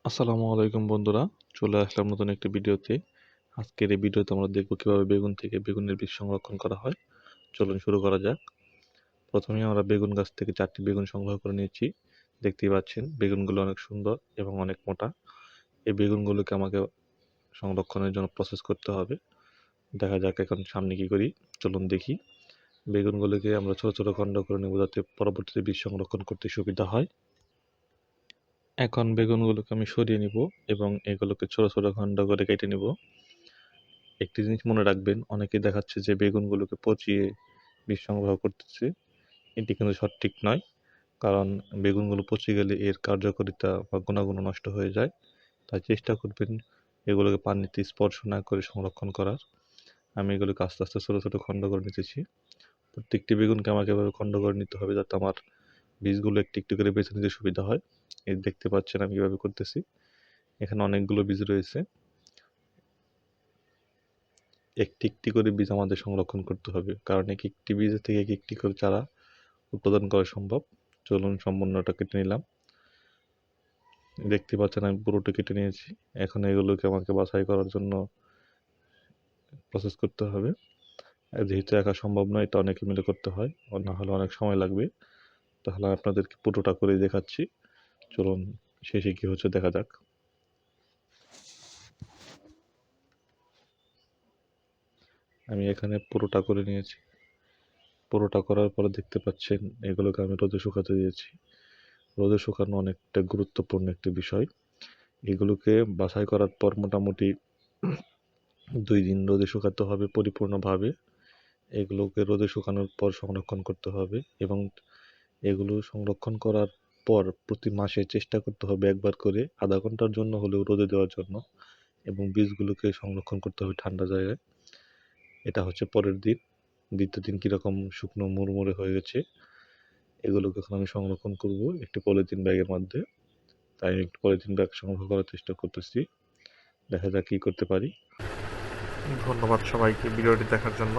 আসসালামু আলাইকুম বন্ধুরা, চলে আসলাম নতুন একটি ভিডিওতে। আজকের এই ভিডিওতে আমরা দেখব কিভাবে বেগুন থেকে বেগুনের বীজ সংরক্ষণ করা হয়। চলুন শুরু করা যাক। প্রথমেই আমরা বেগুন গাছ থেকে 4টি বেগুন সংগ্রহ করে নিয়েছি। দেখতেই পাচ্ছেন বেগুনগুলো অনেক সুন্দর এবং অনেক মোটা। এই বেগুনগুলোকে আমাকে সংরক্ষণের জন্য প্রসেস করতে হবে। দেখা যাক এখন সামনে কি করি, চলুন দেখি। বেগুনগুলোকে আমরা ছোট ছোট খণ্ড করে নেব যাতে পরবর্তীতে বীজ সংরক্ষণ করতে সুবিধা হয়। এখন বেগুনগুলোকে আমি সরিয়ে নিব এবং এগুলোকে ছোট ছোট খণ্ড করে কেটে নিব। একটি জিনিস মনে রাখবেন, অনেকে দেখাচ্ছে যে বেগুনগুলোকে পচিয়ে বীজ সংগ্রহ করতেছে। এটি কিন্তু সঠিক নয়, কারণ বেগুনগুলো পচে গেলে এর কার্যকারিতা বা গুণাগুণ নষ্ট হয়ে যায়। তাই চেষ্টা করবেন এগুলোকে পানিতে স্পর্শ না করে সংরক্ষণ করার। আমি এগুলোকে আস্তে আস্তে ছোটো ছোটো খণ্ড করে নিতেছি। প্রত্যেকটি বেগুনকে আমাকে এভাবে খণ্ড করে নিতে হবে যাতে আমার বীজগুলো একটু একটু করে বেছে নিতে সুবিধা হয়। এই দেখতে পাচ্ছেন আমি কীভাবে করতেছি। এখানে অনেকগুলো বীজ রয়েছে। একটি একটি করে বীজ আমাদের সংরক্ষণ করতে হবে, কারণ এক একটি বীজ থেকে এক একটি করে চারা উৎপাদন করা সম্ভব। চলুন সম্পূর্ণটা কেটে নিলাম। দেখতে পাচ্ছেন আমি পুরোটা কেটে নিয়েছি। এখন এগুলোকে আমাকে বাছাই করার জন্য প্রসেস করতে হবে। যেহেতু একা সম্ভব নয়, এটা অনেকে মিলে করতে হয়, না হলে অনেক সময় লাগবে। তাহলে আপনাদেরকে পুরোটা করেই দেখাচ্ছি। চলুন শেষে কি হচ্ছে দেখা যাক। আমি এখানে পুরোটা করে নিয়েছি। পুরোটা করার পরে দেখতে পাচ্ছেন এগুলোকে আমি রোদে শুকাতে দিয়েছি। রোদে শুকানো অনেকটা গুরুত্বপূর্ণ একটি বিষয়। এগুলোকে বাছাই করার পর মোটামুটি 2 দিন রোদে শুকাতে হবে পরিপূর্ণভাবে। এগুলোকে রোদে শুকানোর পর সংরক্ষণ করতে হবে এবং এগুলো সংরক্ষণ করার পর প্রতি মাসে চেষ্টা করতে হবে একবার করে আধা ঘন্টার জন্য হলেও রোদে দেওয়ার জন্য, এবং বীজগুলোকে সংরক্ষণ করতে হবে ঠান্ডা জায়গায়। এটা হচ্ছে পরের দিন। দ্বিতীয় দিন কীরকম শুকনো মুড়মুড়ে হয়ে গেছে। এগুলোকে এখন আমি সংরক্ষণ করব একটি পলিথিন ব্যাগের মধ্যে। তাই আমি একটি পলিথিন ব্যাগ সংগ্রহ করার চেষ্টা করতেছি। দেখা যাক কী করতে পারি। ধন্যবাদ সবাইকে ভিডিওটি দেখার জন্য।